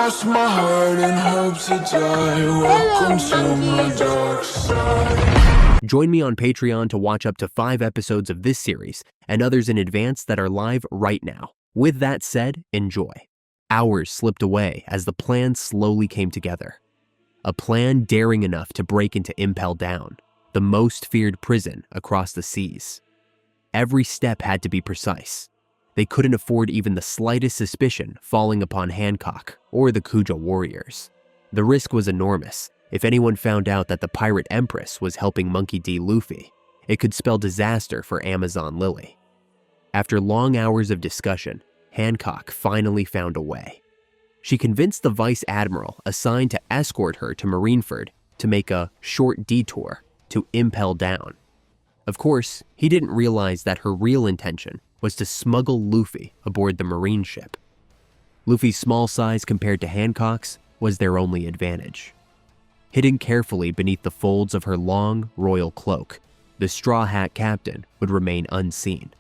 lost my heart and hope to die. Welcome to my dark side. Join me on Patreon to watch up to 5 episodes of this series and others in advance that are live right now. With that said, enjoy. Hours slipped away as the plan slowly came together. A plan daring enough to break into Impel Down, the most feared prison across the seas. Every step had to be precise. They couldn't afford even the slightest suspicion falling upon Hancock or the Kuja warriors. The risk was enormous. If anyone found out that the Pirate Empress was helping Monkey D. Luffy, it could spell disaster for Amazon Lily. After long hours of discussion, Hancock finally found a way. She convinced the Vice Admiral assigned to escort her to Marineford to make a short detour to Impel Down. Of course, he didn't realize that her real intention was to smuggle Luffy aboard the marine ship. Luffy's small size compared to Hancock's was their only advantage. Hidden carefully beneath the folds of her long, royal cloak, the Straw Hat Captain would remain unseen.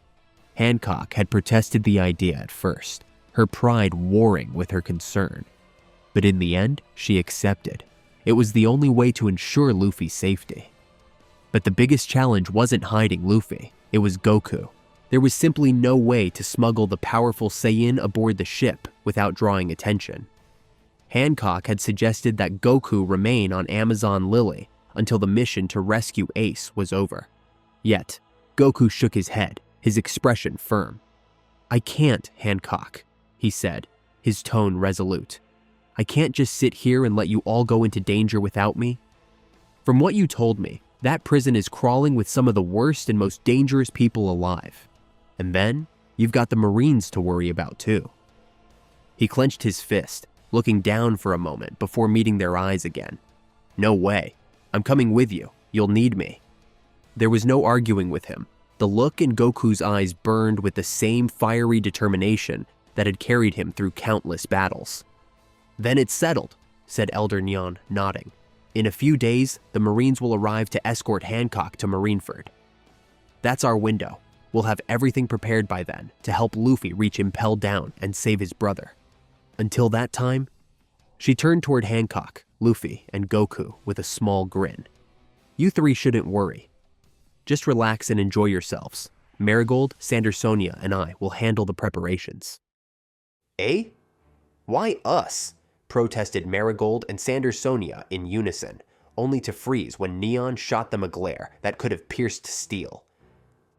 Hancock had protested the idea at first, her pride warring with her concern. But in the end, she accepted. It was the only way to ensure Luffy's safety. But the biggest challenge wasn't hiding Luffy, it was Goku. There was simply no way to smuggle the powerful Saiyan aboard the ship without drawing attention. Hancock had suggested that Goku remain on Amazon Lily until the mission to rescue Ace was over. Yet, Goku shook his head, his expression firm. "I can't, Hancock," he said, his tone resolute. "I can't just sit here and let you all go into danger without me. From what you told me, that prison is crawling with some of the worst and most dangerous people alive. And then, you've got the Marines to worry about too." He clenched his fist, looking down for a moment before meeting their eyes again. "No way. I'm coming with you. You'll need me." There was no arguing with him. The look in Goku's eyes burned with the same fiery determination that had carried him through countless battles. "Then it's settled," said Elder Nyan, nodding. "In a few days, the Marines will arrive to escort Hancock to Marineford. That's our window. We'll have everything prepared by then to help Luffy reach Impel Down and save his brother. Until that time," she turned toward Hancock, Luffy, and Goku with a small grin. "You three shouldn't worry. Just relax and enjoy yourselves. Marigold, Sandersonia, and I will handle the preparations." "Eh? Why us?" protested Marigold and Sandersonia in unison, only to freeze when Neon shot them a glare that could have pierced steel.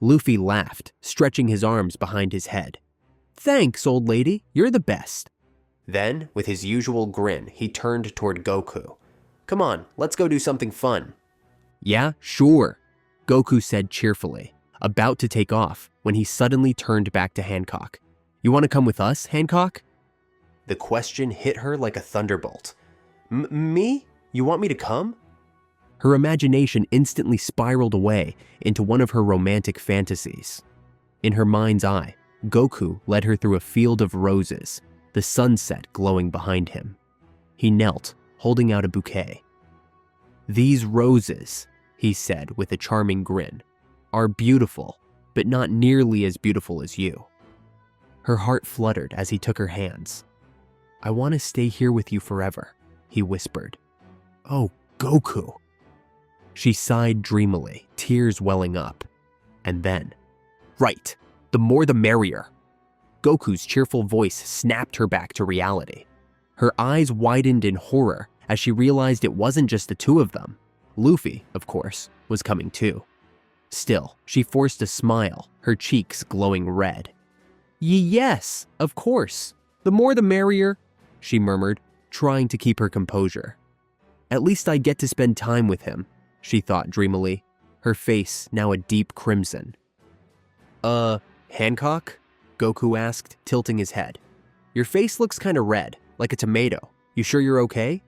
Luffy laughed, stretching his arms behind his head. "Thanks, old lady. You're the best." Then, with his usual grin, he turned toward Goku. "Come on, let's go do something fun." "Yeah, sure," Goku said cheerfully, about to take off when he suddenly turned back to Hancock. "You want to come with us, Hancock?" The question hit her like a thunderbolt. Me? You want me to come?" Her imagination instantly spiraled away into one of her romantic fantasies. In her mind's eye, Goku led her through a field of roses, the sunset glowing behind him. He knelt, holding out a bouquet. "These roses," he said with a charming grin, "are beautiful, but not nearly as beautiful as you." Her heart fluttered as he took her hands. "I want to stay here with you forever," he whispered. "Oh, Goku." She sighed dreamily, tears welling up. And then, "Right, the more the merrier." Goku's cheerful voice snapped her back to reality. Her eyes widened in horror as she realized it wasn't just the two of them. Luffy, of course, was coming too. Still, she forced a smile, her cheeks glowing red. "Yes, of course. The more the merrier," she murmured, trying to keep her composure. "At least I get to spend time with him," she thought dreamily, her face now a deep crimson. Hancock?" Goku asked, tilting his head. "Your face looks kinda red, like a tomato. You sure you're okay?"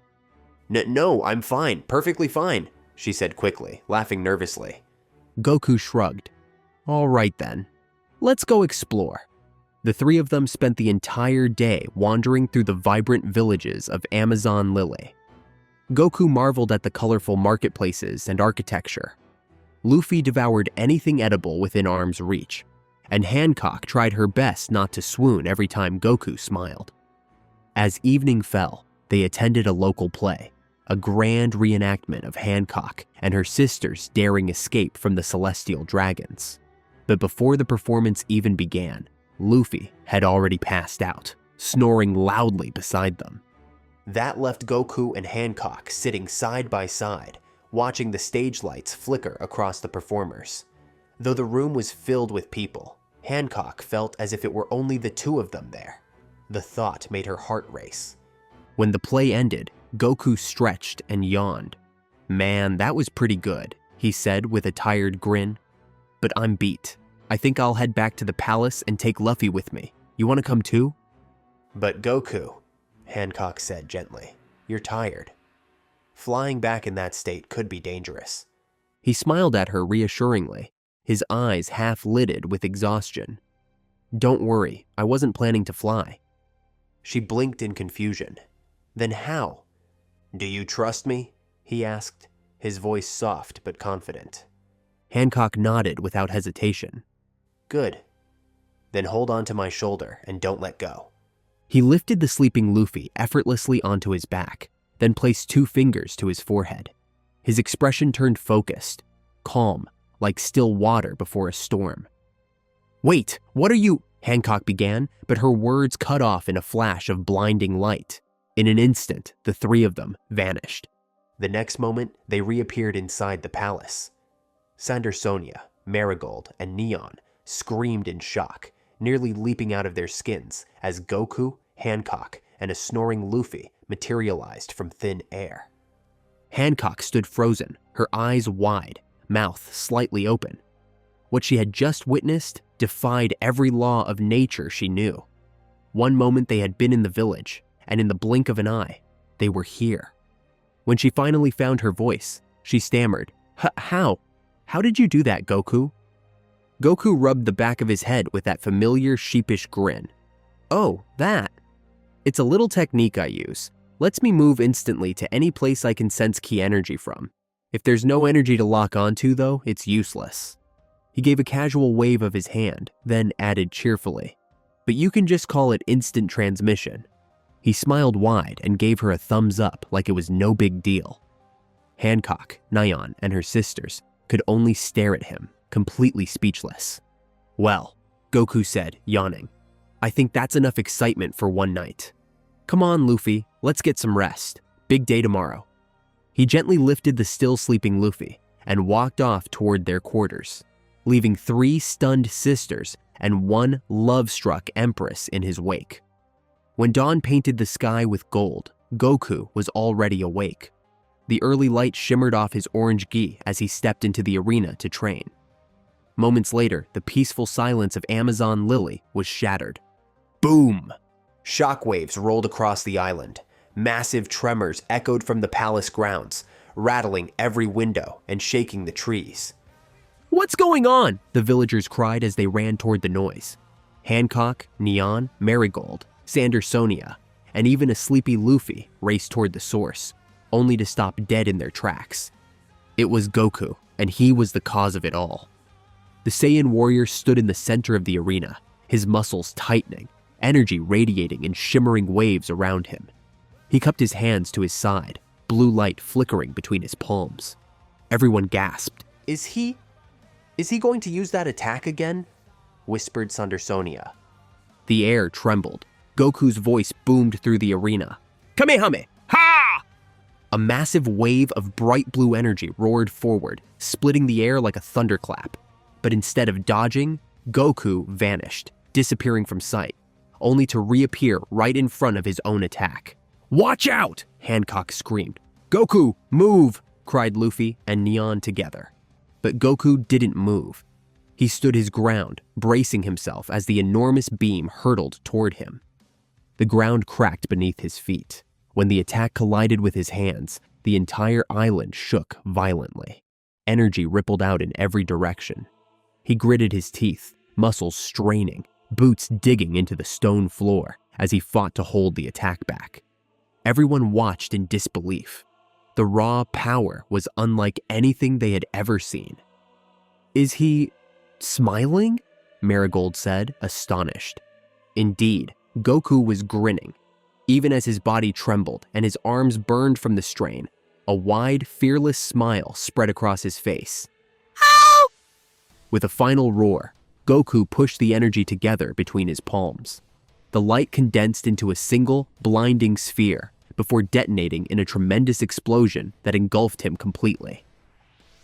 No, I'm fine, perfectly fine," she said quickly, laughing nervously. Goku shrugged. "All right then, let's go explore." The three of them spent the entire day wandering through the vibrant villages of Amazon Lily. Goku marveled at the colorful marketplaces and architecture. Luffy devoured anything edible within arm's reach, and Hancock tried her best not to swoon every time Goku smiled. As evening fell, they attended a local play, a grand reenactment of Hancock and her sister's daring escape from the celestial dragons. But before the performance even began, Luffy had already passed out, snoring loudly beside them. That left Goku and Hancock sitting side by side, watching the stage lights flicker across the performers. Though the room was filled with people, Hancock felt as if it were only the two of them there. The thought made her heart race. When the play ended, Goku stretched and yawned. "Man, that was pretty good," he said with a tired grin. "But I'm beat. I think I'll head back to the palace and take Luffy with me. You want to come too?" "But Goku," Hancock said gently, "you're tired. Flying back in that state could be dangerous." He smiled at her reassuringly, his eyes half-lidded with exhaustion. "Don't worry, I wasn't planning to fly." She blinked in confusion. "Then how?" "Do you trust me?" he asked, his voice soft but confident. Hancock nodded without hesitation. "Good. Then hold on to my shoulder and don't let go." He lifted the sleeping Luffy effortlessly onto his back, then placed 2 fingers to his forehead. His expression turned focused, calm, like still water before a storm. "Wait, what are you—" Hancock began, but her words cut off in a flash of blinding light. In an instant, the 3 of them vanished. The next moment, they reappeared inside the palace. Sandersonia, Marigold, and Neon screamed in shock, nearly leaping out of their skins as Goku, Hancock, and a snoring Luffy materialized from thin air. Hancock stood frozen, her eyes wide, mouth slightly open. What she had just witnessed defied every law of nature she knew. One moment they had been in the village, and in the blink of an eye, they were here. When she finally found her voice, she stammered, How? How did you do that, Goku?" Goku rubbed the back of his head with that familiar sheepish grin. "Oh, that. It's a little technique I use. Lets me move instantly to any place I can sense ki energy from. If there's no energy to lock onto, though, it's useless." He gave a casual wave of his hand, then added cheerfully, "But you can just call it instant transmission." He smiled wide and gave her a thumbs up like it was no big deal. Hancock, Neon, and her sisters could only stare at him, completely speechless. "Well," Goku said, yawning, "I think that's enough excitement for one night. Come on, Luffy, let's get some rest. Big day tomorrow." He gently lifted the still sleeping Luffy and walked off toward their quarters, leaving 3 stunned sisters and 1 love-struck empress in his wake. When dawn painted the sky with gold, Goku was already awake. The early light shimmered off his orange gi as he stepped into the arena to train. Moments later, the peaceful silence of Amazon Lily was shattered. Boom! Shockwaves rolled across the island. Massive tremors echoed from the palace grounds, rattling every window and shaking the trees. "What's going on?" the villagers cried as they ran toward the noise. Hancock, Neon, Marigold, Sandersonia, and even a sleepy Luffy raced toward the source, only to stop dead in their tracks. It was Goku, and he was the cause of it all. The Saiyan warrior stood in the center of the arena, his muscles tightening, energy radiating in shimmering waves around him. He cupped his hands to his side, blue light flickering between his palms. Everyone gasped. Is he going to use that attack again?" whispered Sandersonia. The air trembled. Goku's voice boomed through the arena. "Kamehame! Ha!" A massive wave of bright blue energy roared forward, splitting the air like a thunderclap. But instead of dodging, Goku vanished, disappearing from sight, only to reappear right in front of his own attack. "Watch out!" Hancock screamed. "Goku, move!" cried Luffy and Neon together. But Goku didn't move. He stood his ground, bracing himself as the enormous beam hurtled toward him. The ground cracked beneath his feet. When the attack collided with his hands, the entire island shook violently. Energy rippled out in every direction. He gritted his teeth, muscles straining, boots digging into the stone floor as he fought to hold the attack back. Everyone watched in disbelief. The raw power was unlike anything they had ever seen. "Is he smiling?" Marigold said, astonished. Indeed, Goku was grinning. Even as his body trembled and his arms burned from the strain, a wide, fearless smile spread across his face. Help! With a final roar, Goku pushed the energy together between his palms. The light condensed into a single, blinding sphere before detonating in a tremendous explosion that engulfed him completely.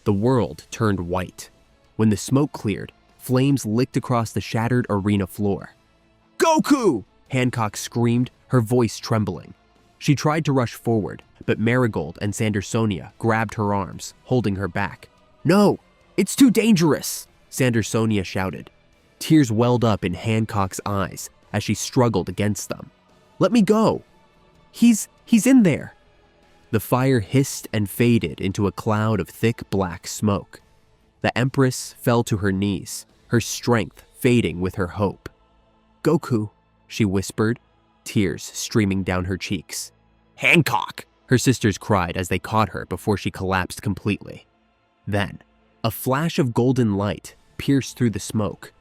The world turned white. When the smoke cleared, flames licked across the shattered arena floor. "Goku!" Hancock screamed, her voice trembling. She tried to rush forward, but Marigold and Sandersonia grabbed her arms, holding her back. "No, it's too dangerous!" Sandersonia shouted. Tears welled up in Hancock's eyes as she struggled against them. "Let me go! He's in there!" The fire hissed and faded into a cloud of thick black smoke. The Empress fell to her knees, her strength fading with her hope. "Goku," she whispered, tears streaming down her cheeks. "Hancock!" her sisters cried as they caught her before she collapsed completely. Then, a flash of golden light pierced through the smoke.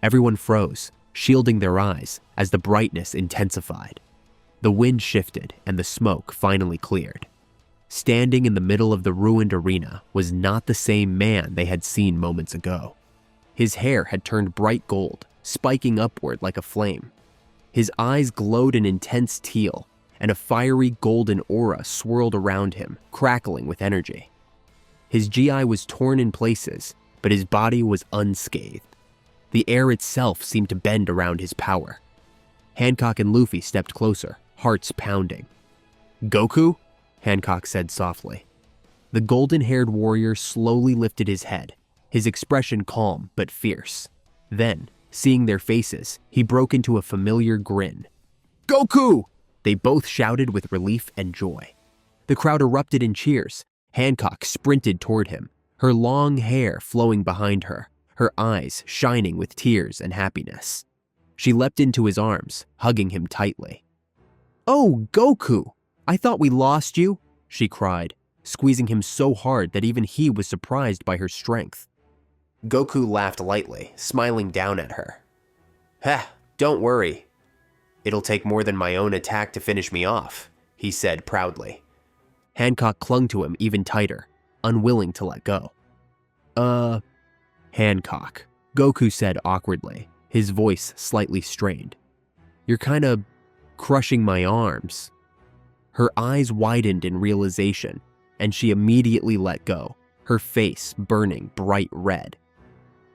Everyone froze, shielding their eyes as the brightness intensified. The wind shifted and the smoke finally cleared. Standing in the middle of the ruined arena was not the same man they had seen moments ago. His hair had turned bright gold, spiking upward like a flame. His eyes glowed an intense teal, and a fiery golden aura swirled around him, crackling with energy. His GI was torn in places, but his body was unscathed. The air itself seemed to bend around his power. Hancock and Luffy stepped closer, hearts pounding. "Goku?" Hancock said softly. The golden-haired warrior slowly lifted his head, his expression calm but fierce. Then, seeing their faces, he broke into a familiar grin. "Goku!" They both shouted with relief and joy. The crowd erupted in cheers. Hancock sprinted toward him, her long hair flowing behind her, her eyes shining with tears and happiness. She leapt into his arms, hugging him tightly. "Oh, Goku! I thought we lost you," she cried, squeezing him so hard that even he was surprised by her strength. Goku laughed lightly, smiling down at her. "Ha, don't worry. It'll take more than my own attack to finish me off," he said proudly. Hancock clung to him even tighter, unwilling to let go. Hancock," Goku said awkwardly, his voice slightly strained. "You're kinda crushing my arms." Her eyes widened in realization, and she immediately let go, her face burning bright red.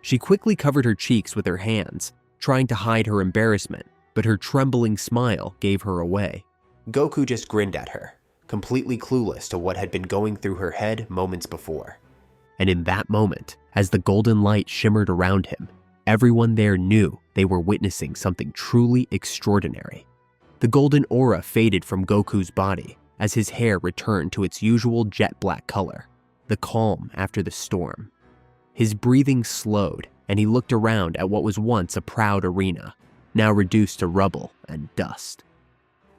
She quickly covered her cheeks with her hands, trying to hide her embarrassment, but her trembling smile gave her away. Goku just grinned at her, completely clueless to what had been going through her head moments before. And in that moment, as the golden light shimmered around him, everyone there knew they were witnessing something truly extraordinary. The golden aura faded from Goku's body as his hair returned to its usual jet black color, the calm after the storm. His breathing slowed, and he looked around at what was once a proud arena, now reduced to rubble and dust.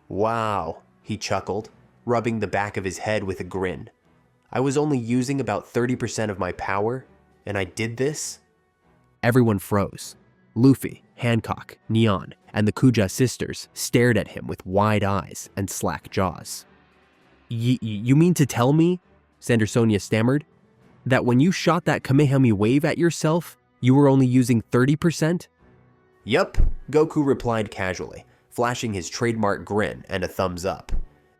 "Wow," he chuckled, rubbing the back of his head with a grin. "I was only using about 30% of my power, and I did this?" Everyone froze. Luffy, Hancock, Neon, and the Kuja sisters stared at him with wide eyes and slack jaws. You mean to tell me," Sandersonia stammered, "that when you shot that Kamehameha wave at yourself, you were only using 30%? "Yup," Goku replied casually, flashing his trademark grin and a thumbs up.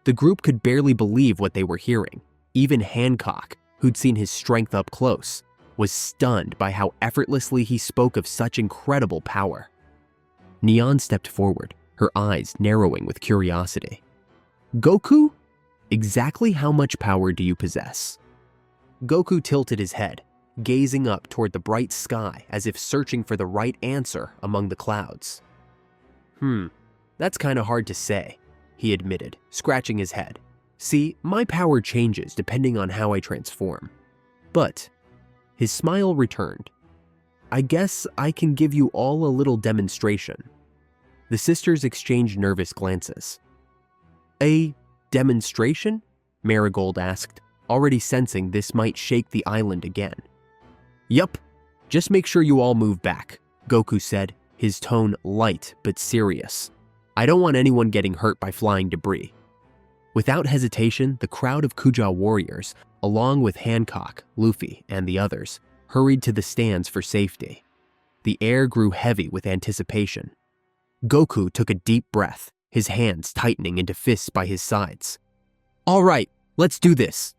The group could barely believe what they were hearing. Even Hancock, who'd seen his strength up close, was stunned by how effortlessly he spoke of such incredible power. Neon stepped forward, her eyes narrowing with curiosity. "Goku? Exactly how much power do you possess?" Goku tilted his head, gazing up toward the bright sky as if searching for the right answer among the clouds. That's kinda hard to say," he admitted, scratching his head. "See, my power changes depending on how I transform. But," his smile returned, "I guess I can give you all a little demonstration." The sisters exchanged nervous glances. "A demonstration?" Marigold asked, already sensing this might shake the island again. "Yup, just make sure you all move back," Goku said, his tone light but serious. I don't want anyone getting hurt by flying debris." Without hesitation, the crowd of Kuja warriors, along with Hancock, Luffy, and the others, hurried to the stands for safety. The air grew heavy with anticipation. Goku took a deep breath, his hands tightening into fists by his sides. "All right, let's do this."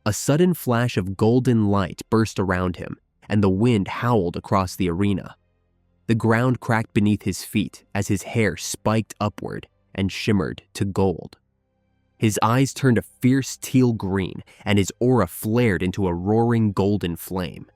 A sudden flash of golden light burst around him, and the wind howled across the arena. The ground cracked beneath his feet as his hair spiked upward and shimmered to gold. His eyes turned a fierce teal green, and his aura flared into a roaring golden flame.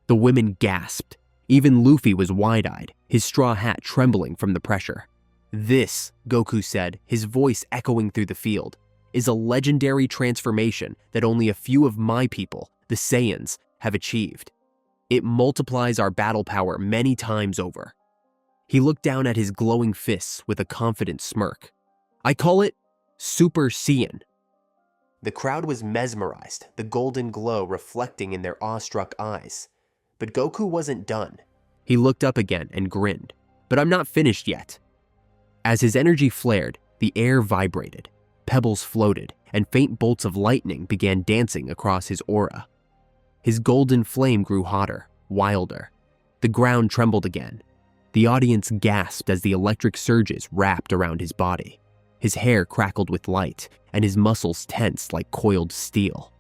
The women gasped. Even Luffy was wide-eyed, his straw hat trembling from the pressure. "This," Goku said, his voice echoing through the field, "is a legendary transformation that only a few of my people, the Saiyans, have achieved. It multiplies our battle power many times over." He looked down at his glowing fists with a confident smirk. "I call it Super Saiyan." The crowd was mesmerized, the golden glow reflecting in their awestruck eyes. But Goku wasn't done. He looked up again and grinned. "But I'm not finished yet." As his energy flared, the air vibrated, pebbles floated, and faint bolts of lightning began dancing across his aura. His golden flame grew hotter, wilder. The ground trembled again. The audience gasped as the electric surges wrapped around his body. His hair crackled with light, and his muscles tensed like coiled steel.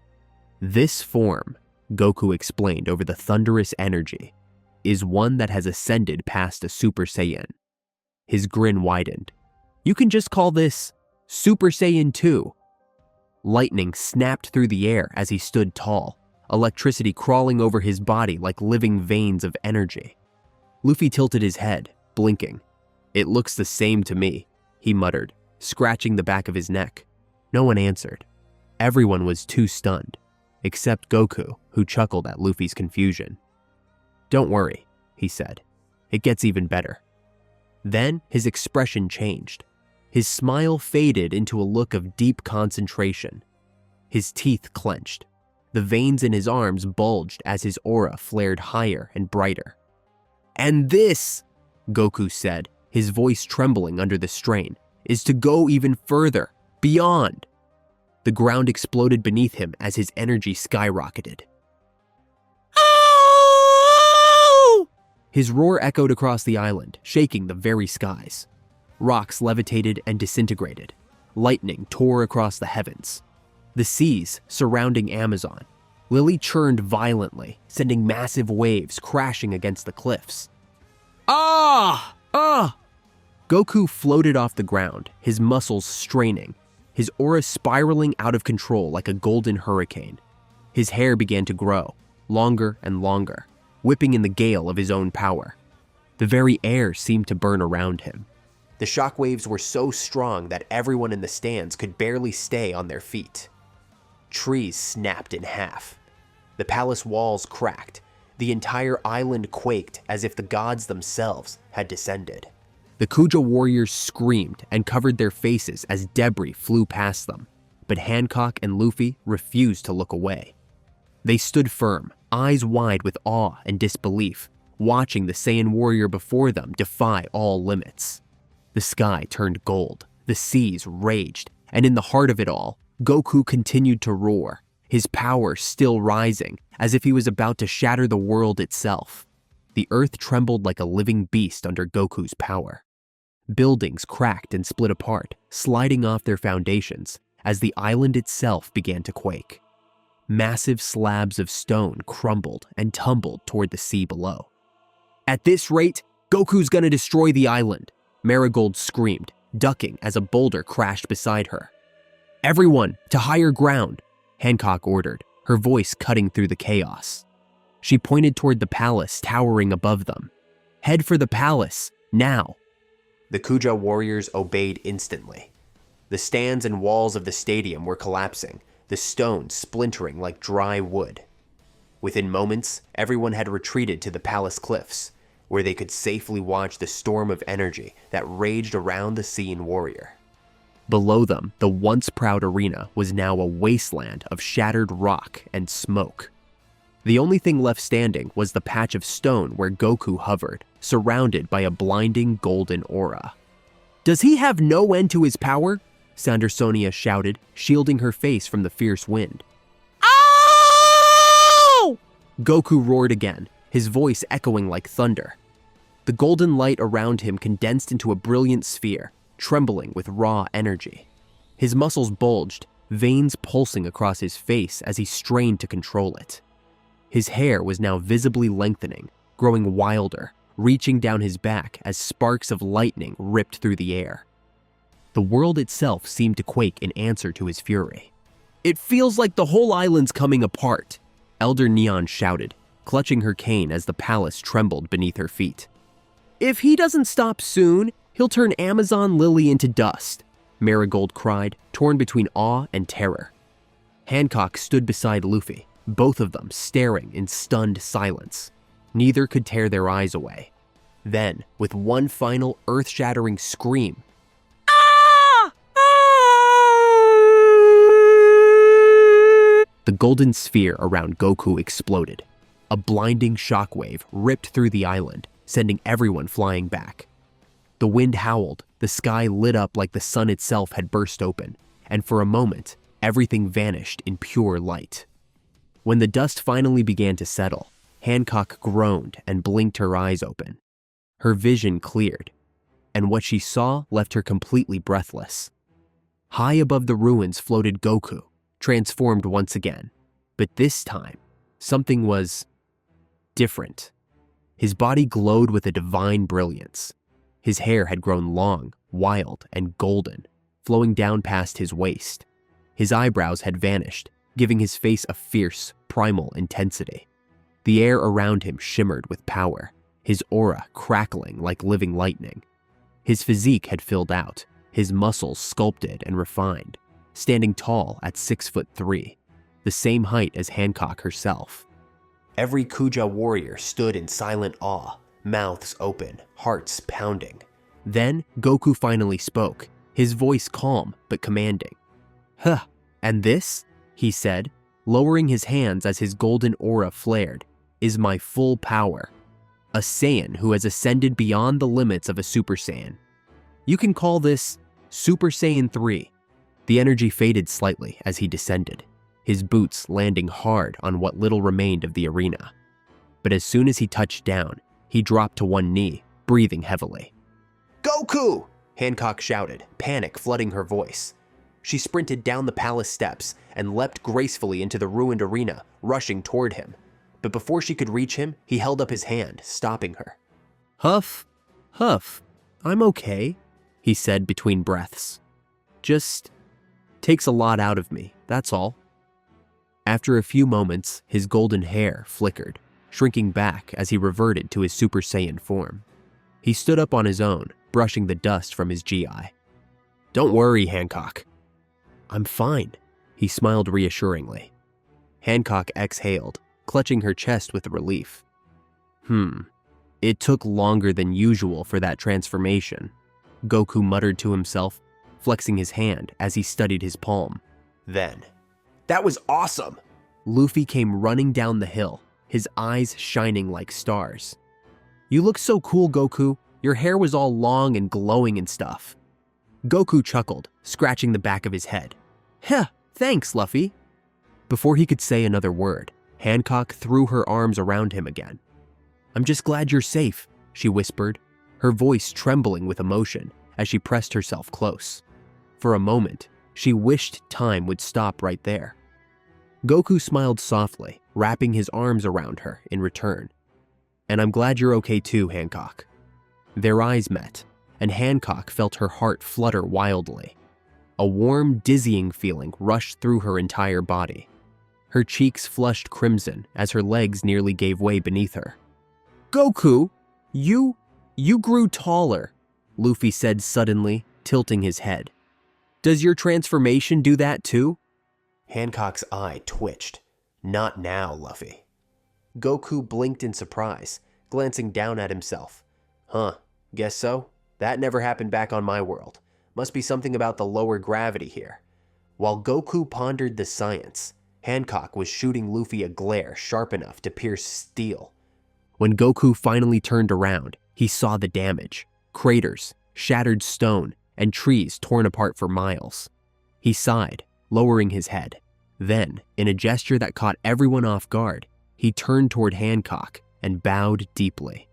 "This form," Goku explained over the thunderous energy, "is one that has ascended past a Super Saiyan." His grin widened. "You can just call this Super Saiyan 2. Lightning snapped through the air as he stood tall, electricity crawling over his body like living veins of energy. Luffy tilted his head, blinking. "It looks the same to me," he muttered, scratching the back of his neck. No one answered. Everyone was too stunned, except Goku, who chuckled at Luffy's confusion. "Don't worry," he said. "It gets even better." Then his expression changed. His smile faded into a look of deep concentration. His teeth clenched. The veins in his arms bulged as his aura flared higher and brighter. "And this," Goku said, his voice trembling under the strain, "is to go even further, beyond." The ground exploded beneath him as his energy skyrocketed. "Oh!" His roar echoed across the island, shaking the very skies. Rocks levitated and disintegrated. Lightning tore across the heavens. The seas surrounding Amazon, Lily churned violently, sending massive waves crashing against the cliffs. "Ah! Ah!" Goku floated off the ground, his muscles straining, his aura spiraling out of control like a golden hurricane. His hair began to grow, longer and longer, whipping in the gale of his own power. The very air seemed to burn around him. The shockwaves were so strong that everyone in the stands could barely stay on their feet. Trees snapped in half. The palace walls cracked. The entire island quaked as if the gods themselves had descended. The Kuja warriors screamed and covered their faces as debris flew past them, but Hancock and Luffy refused to look away. They stood firm, eyes wide with awe and disbelief, watching the Saiyan warrior before them defy all limits. The sky turned gold, the seas raged, and in the heart of it all, Goku continued to roar, his power still rising, as if he was about to shatter the world itself. The earth trembled like a living beast under Goku's power. Buildings cracked and split apart, sliding off their foundations, as the island itself began to quake. Massive slabs of stone crumbled and tumbled toward the sea below. "At this rate, Goku's gonna destroy the island," Marigold screamed, ducking as a boulder crashed beside her. "Everyone, to higher ground," Hancock ordered, her voice cutting through the chaos. She pointed toward the palace towering above them. "Head for the palace, now." The Kuja warriors obeyed instantly. The stands and walls of the stadium were collapsing, the stones splintering like dry wood. Within moments, everyone had retreated to the palace cliffs, where they could safely watch the storm of energy that raged around the Saiyan warrior. Below them, the once proud arena was now a wasteland of shattered rock and smoke. The only thing left standing was the patch of stone where Goku hovered, surrounded by a blinding golden aura. Does he have no end to his power? Sandersonia shouted, shielding her face from the fierce wind. Ow! Goku roared again, his voice echoing like thunder. The golden light around him condensed into a brilliant sphere, trembling with raw energy. His muscles bulged, veins pulsing across his face as he strained to control it. His hair was now visibly lengthening, growing wilder, reaching down his back as sparks of lightning ripped through the air. The world itself seemed to quake in answer to his fury. It feels like the whole island's coming apart, Elder Neon shouted, clutching her cane as the palace trembled beneath her feet. If he doesn't stop soon, he'll turn Amazon Lily into dust, Marigold cried, torn between awe and terror. Hancock stood beside Luffy, both of them staring in stunned silence. Neither could tear their eyes away. Then, with one final earth-shattering scream, "Ah! Ah!" The golden sphere around Goku exploded. A blinding shockwave ripped through the island, sending everyone flying back. The wind howled, the sky lit up like the sun itself had burst open, and for a moment, everything vanished in pure light. When the dust finally began to settle, Hancock groaned and blinked her eyes open. Her vision cleared, and what she saw left her completely breathless. High above the ruins floated Goku, transformed once again. But this time, something was different. His body glowed with a divine brilliance. His hair had grown long, wild, and golden, flowing down past his waist. His eyebrows had vanished, giving his face a fierce, primal intensity. The air around him shimmered with power, his aura crackling like living lightning. His physique had filled out, his muscles sculpted and refined, standing tall at 6'3", the same height as Hancock herself. Every Kuja warrior stood in silent awe, mouths open, hearts pounding. Then Goku finally spoke, his voice calm but commanding. "Huh, and this," he said, lowering his hands as his golden aura flared, "is my full power. A Saiyan who has ascended beyond the limits of a Super Saiyan. You can call this Super Saiyan 3. The energy faded slightly as he descended, his boots landing hard on what little remained of the arena. But as soon as he touched down, he dropped to one knee, breathing heavily. "Goku!" Hancock shouted, panic flooding her voice. She sprinted down the palace steps and leapt gracefully into the ruined arena, rushing toward him. But before she could reach him, he held up his hand, stopping her. "Huff, Huff, I'm okay," he said between breaths. "Just takes a lot out of me, that's all." After a few moments, his golden hair flickered, shrinking back as he reverted to his Super Saiyan form. He stood up on his own, brushing the dust from his GI. "Don't worry, Hancock." "I'm fine," he smiled reassuringly. Hancock exhaled, clutching her chest with relief. It took longer than usual for that transformation," Goku muttered to himself, flexing his hand as he studied his palm. Then, "That was awesome!" Luffy came running down the hill, his eyes shining like stars. "You look so cool, Goku. Your hair was all long and glowing and stuff." Goku chuckled, scratching the back of his head. "Heh, thanks, Luffy." Before he could say another word, Hancock threw her arms around him again. "I'm just glad you're safe," she whispered, her voice trembling with emotion as she pressed herself close. For a moment, she wished time would stop right there. Goku smiled softly, wrapping his arms around her in return. "And I'm glad you're okay too, Hancock." Their eyes met, and Hancock felt her heart flutter wildly. A warm, dizzying feeling rushed through her entire body. Her cheeks flushed crimson as her legs nearly gave way beneath her. "Goku, you grew taller," Luffy said suddenly, tilting his head. "Does your transformation do that too?" Hancock's eye twitched. "Not now, Luffy." Goku blinked in surprise, glancing down at himself. "Huh, guess so. That never happened back on my world. Must be something about the lower gravity here." While Goku pondered the science, Hancock was shooting Luffy a glare sharp enough to pierce steel. When Goku finally turned around, he saw the damage. Craters, shattered stone, and trees torn apart for miles. He sighed, lowering his head. Then, in a gesture that caught everyone off guard, he turned toward Hancock and bowed deeply.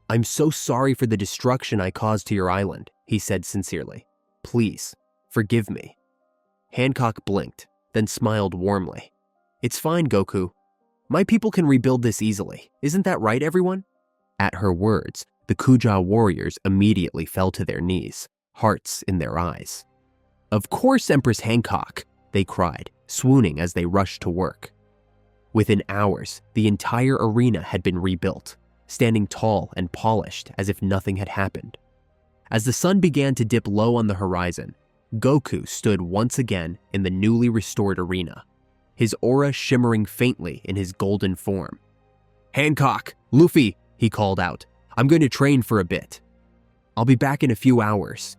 "I'm so sorry for the destruction I caused to your island," he said sincerely. "Please, forgive me." Hancock blinked, then smiled warmly. "It's fine, Goku. My people can rebuild this easily. Isn't that right, everyone?" At her words, the Kuja warriors immediately fell to their knees, hearts in their eyes. "Of course, Empress Hancock," they cried, swooning as they rushed to work. Within hours, the entire arena had been rebuilt, standing tall and polished as if nothing had happened. As the sun began to dip low on the horizon, Goku stood once again in the newly restored arena, his aura shimmering faintly in his golden form. "Hancock, Luffy," he called out, "I'm going to train for a bit. I'll be back in a few hours."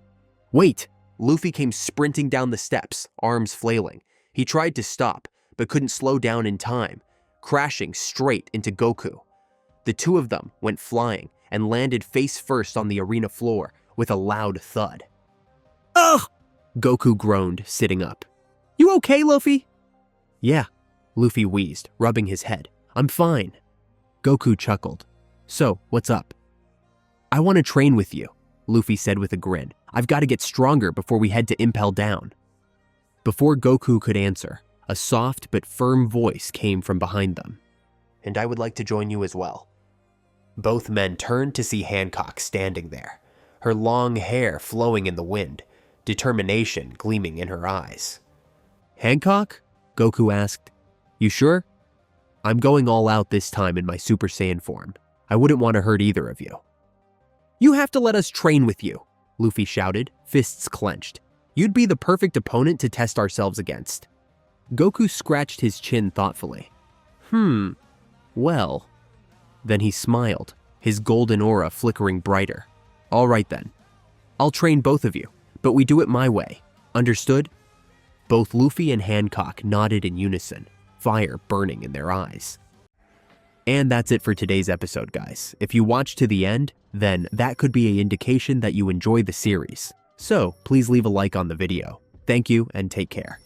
"Wait!" Luffy came sprinting down the steps, arms flailing. He tried to stop, but couldn't slow down in time, crashing straight into Goku. The two of them went flying and landed face first on the arena floor with a loud thud. "Ugh!" Goku groaned, sitting up. "You okay, Luffy?" "Yeah," Luffy wheezed, rubbing his head. "I'm fine." Goku chuckled. "So, what's up?" "I want to train with you," Luffy said with a grin. "I've got to get stronger before we head to Impel Down." Before Goku could answer, a soft but firm voice came from behind them. "And I would like to join you as well." Both men turned to see Hancock standing there, her long hair flowing in the wind, determination gleaming in her eyes. "Hancock?" Goku asked. "You sure? I'm going all out this time in my Super Saiyan form. I wouldn't want to hurt either of you." "You have to let us train with you," Luffy shouted, fists clenched. "You'd be the perfect opponent to test ourselves against." Goku scratched his chin thoughtfully. Well. Then he smiled, his golden aura flickering brighter. "All right then. I'll train both of you, but we do it my way. Understood?" Both Luffy and Hancock nodded in unison, fire burning in their eyes. And that's it for today's episode, guys. If you watched to the end, then that could be an indication that you enjoy the series. So please leave a like on the video. Thank you and take care.